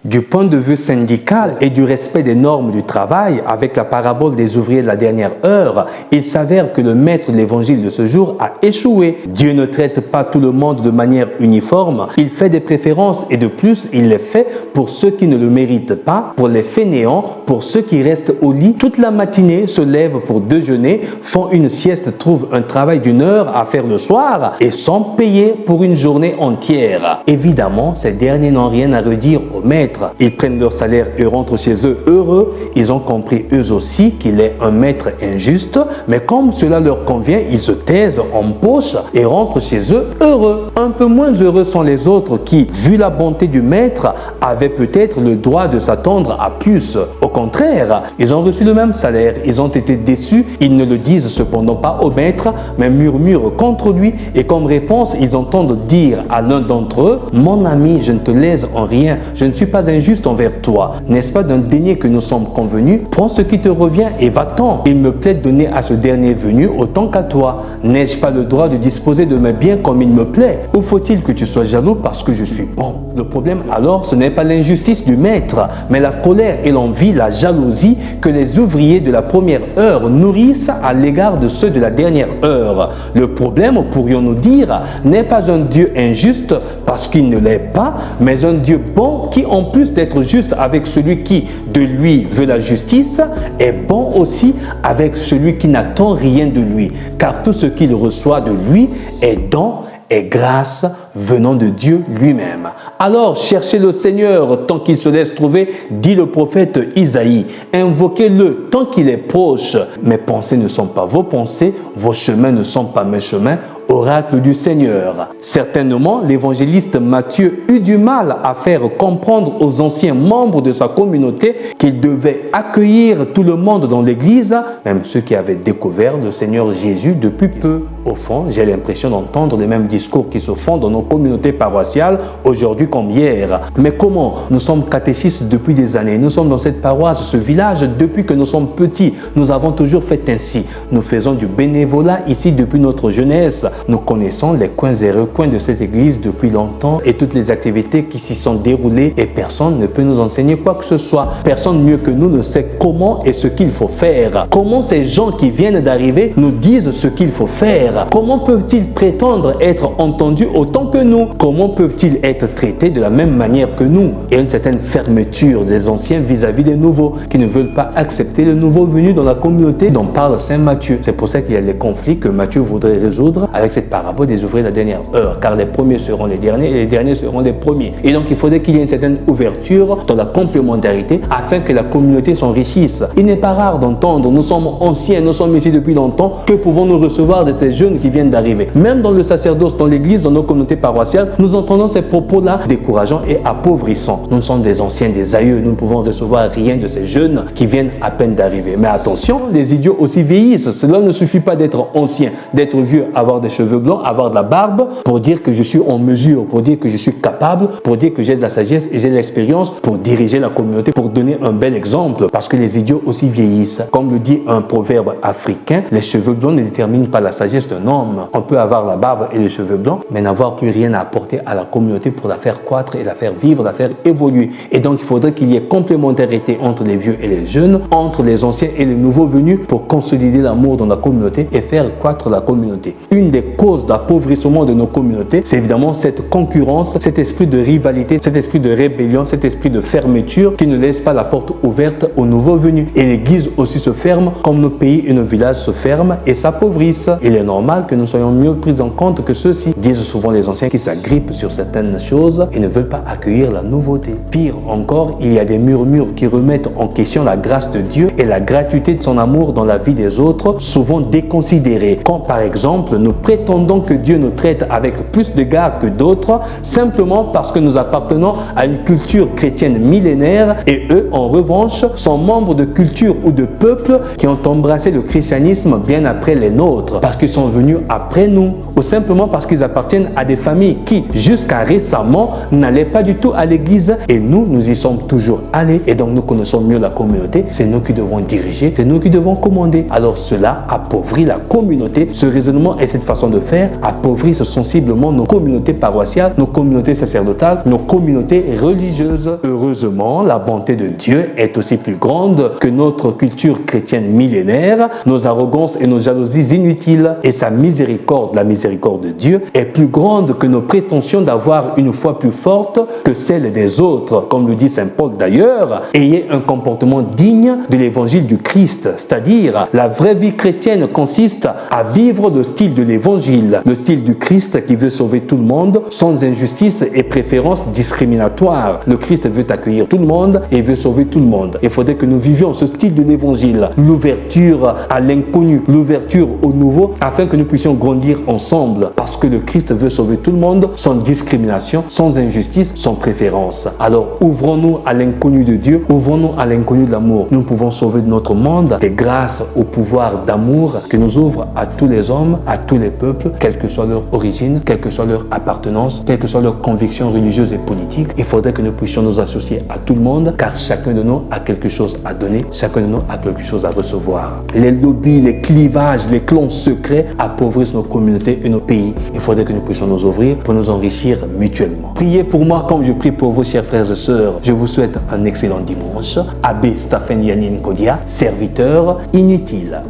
Du point de vue syndical et du respect des normes du travail, avec la parabole des ouvriers de la dernière heure, il s'avère que le maître de l'évangile de ce jour a échoué. Dieu ne traite pas tout le monde de manière uniforme, il fait des préférences et de plus, il les fait pour ceux qui ne le méritent pas, pour les fainéants, pour ceux qui restent au lit toute la matinée, se lèvent pour déjeuner, font une sieste, trouvent un travail d'1 heure à faire le soir et sont payés pour une journée entière. Évidemment, ces derniers n'ont rien à redire au maître. Ils prennent leur salaire et rentrent chez eux heureux. Ils ont compris eux aussi qu'il est un maître injuste, mais comme cela leur convient, ils se taisent en poche et rentrent chez eux heureux. Un peu moins heureux sont les autres qui, vu la bonté du maître, avaient peut-être le droit de s'attendre à plus. Au contraire, ils ont reçu le même salaire, ils ont été déçus, ils ne le disent cependant pas au maître, mais murmurent contre lui et comme réponse, ils entendent dire à l'un d'entre eux « Mon ami, je ne te lèse en rien, je ne suis pas injuste envers toi. N'est-ce pas d'un denier que nous sommes convenus? Prends ce qui te revient et va-t'en. Il me plaît de donner à ce dernier venu autant qu'à toi. N'ai-je pas le droit de disposer de mes biens comme il me plaît? Ou faut-il que tu sois jaloux parce que je suis bon? Le problème alors, ce n'est pas l'injustice du maître, mais la colère et l'envie, la jalousie que les ouvriers de la première heure nourrissent à l'égard de ceux de la dernière heure. Le problème, pourrions-nous dire, n'est pas un Dieu injuste parce qu'il ne l'est pas, mais un Dieu bon qui, en plus d'être juste avec celui qui, de lui, veut la justice, est bon aussi avec celui qui n'attend rien de lui, car tout ce qu'il reçoit de lui est don et grâce venant de Dieu lui-même. Alors, cherchez le Seigneur tant qu'il se laisse trouver, dit le prophète Isaïe. Invoquez-le tant qu'il est proche. Mes pensées ne sont pas vos pensées, vos chemins ne sont pas mes chemins, oracle du Seigneur. Certainement, l'évangéliste Matthieu eut du mal à faire comprendre aux anciens membres de sa communauté qu'il devait accueillir tout le monde dans l'église, même ceux qui avaient découvert le Seigneur Jésus depuis peu. Au fond, j'ai l'impression d'entendre les mêmes discours qui se font dans nos communautés paroissiales aujourd'hui comme hier. Mais comment? Nous sommes catéchistes depuis des années. Nous sommes dans cette paroisse, ce village, depuis que nous sommes petits. Nous avons toujours fait ainsi. Nous faisons du bénévolat ici depuis notre jeunesse. Nous connaissons les coins et recoins de cette église depuis longtemps et toutes les activités qui s'y sont déroulées et personne ne peut nous enseigner quoi que ce soit. Personne mieux que nous ne sait comment et ce qu'il faut faire. Comment ces gens qui viennent d'arriver nous disent ce qu'il faut faire? Comment peuvent-ils prétendre être entendus autant que nous? Comment peuvent-ils être traités de la même manière que nous? Il y a une certaine fermeture des anciens vis-à-vis des nouveaux qui ne veulent pas accepter le nouveau venu dans la communauté dont parle Saint Matthieu. C'est pour ça qu'il y a les conflits que Matthieu voudrait résoudre avec cette parabole des ouvriers de la dernière heure, car les premiers seront les derniers et les derniers seront les premiers. Et donc il faudrait qu'il y ait une certaine ouverture dans la complémentarité afin que la communauté s'enrichisse. Il n'est pas rare d'entendre, nous sommes anciens, nous sommes ici depuis longtemps, que pouvons-nous recevoir de ces jeunes qui viennent d'arriver? Même dans le sacerdoce, dans l'église, dans nos communautés paroissiales, nous entendons ces propos-là décourageants et appauvrissants. Nous sommes des anciens, des aïeux, nous ne pouvons recevoir rien de ces jeunes qui viennent à peine d'arriver. Mais attention, les idiots aussi vieillissent. Cela ne suffit pas d'être ancien, d'être vieux, avoir des cheveux blancs, avoir de la barbe pour dire que je suis en mesure, pour dire que je suis capable, pour dire que j'ai de la sagesse et j'ai de l'expérience pour diriger la communauté, pour donner un bel exemple. Parce que les idiots aussi vieillissent. Comme le dit un proverbe africain, les cheveux blancs ne déterminent pas la sagesse d'un homme. On peut avoir la barbe et les cheveux blancs, mais n'avoir plus rien à apporter à la communauté pour la faire croître et la faire vivre, la faire évoluer. Et donc il faudrait qu'il y ait complémentarité entre les vieux et les jeunes, entre les anciens et les nouveaux venus pour consolider l'amour dans la communauté et faire croître la communauté. Une des causes d'appauvrissement de nos communautés, c'est évidemment cette concurrence, cet esprit de rivalité, cet esprit de rébellion, cet esprit de fermeture qui ne laisse pas la porte ouverte aux nouveaux venus. Et l'église aussi se ferme comme nos pays et nos villages se ferment et s'appauvrissent. Il est normal que nous soyons mieux pris en compte que ceux-ci, disent souvent les anciens qui s'agrippent sur certaines choses et ne veulent pas accueillir la nouveauté. Pire encore, il y a des murmures qui remettent en question la grâce de Dieu et la gratuité de son amour dans la vie des autres, souvent déconsidérés. Quand par exemple, nous prétendons que Dieu nous traite avec plus d'égard que d'autres, simplement parce que nous appartenons à une culture chrétienne millénaire et eux, en revanche, sont membres de cultures ou de peuples qui ont embrassé le christianisme bien après les nôtres, parce qu'ils sont venus après nous, ou simplement parce qu'ils appartiennent à des familles familles qui, jusqu'à récemment, n'allaient pas du tout à l'église et nous y sommes toujours allés et donc nous connaissons mieux la communauté. C'est nous qui devons diriger, c'est nous qui devons commander. Alors cela appauvrit la communauté. Ce raisonnement et cette façon de faire appauvrissent sensiblement nos communautés paroissiales, nos communautés sacerdotales, nos communautés religieuses. Heureusement, la bonté de Dieu est aussi plus grande que notre culture chrétienne millénaire, nos arrogances et nos jalousies inutiles. Et sa miséricorde, la miséricorde de Dieu, est plus grande que nos prétentions d'avoir une foi plus forte que celle des autres. Comme le dit saint Paul d'ailleurs, ayez un comportement digne de l'évangile du Christ, c'est-à-dire la vraie vie chrétienne consiste à vivre le style de l'évangile, le style du Christ qui veut sauver tout le monde sans injustice et préférence discriminatoire. Le Christ veut accueillir tout le monde et veut sauver tout le monde. Il faudrait que nous vivions ce style de l'évangile, l'ouverture à l'inconnu, l'ouverture au nouveau, afin que nous puissions grandir ensemble, parce que le Christ veut sauver tout le monde sans discrimination, sans injustice, sans préférence. Alors ouvrons-nous à l'inconnu de Dieu, ouvrons-nous à l'inconnu de l'amour. Nous pouvons sauver notre monde grâce au pouvoir d'amour que nous ouvre à tous les hommes, à tous les peuples, quelle que soit leur origine, quelle que soit leur appartenance, quelle que soit leur conviction religieuse et politique. Il faudrait que nous puissions nous associer à tout le monde, car chacun de nous a quelque chose à donner, chacun de nous a quelque chose à recevoir. Les lobbies, les clivages, les clans secrets appauvrissent nos communautés et nos pays. Il faudrait que nous puissions nous ouvrir pour nous enrichir mutuellement. Priez pour moi comme je prie pour vous, chers frères et sœurs. Je vous souhaite un excellent dimanche. Abbé Stephen Yanin Kodia, serviteur inutile.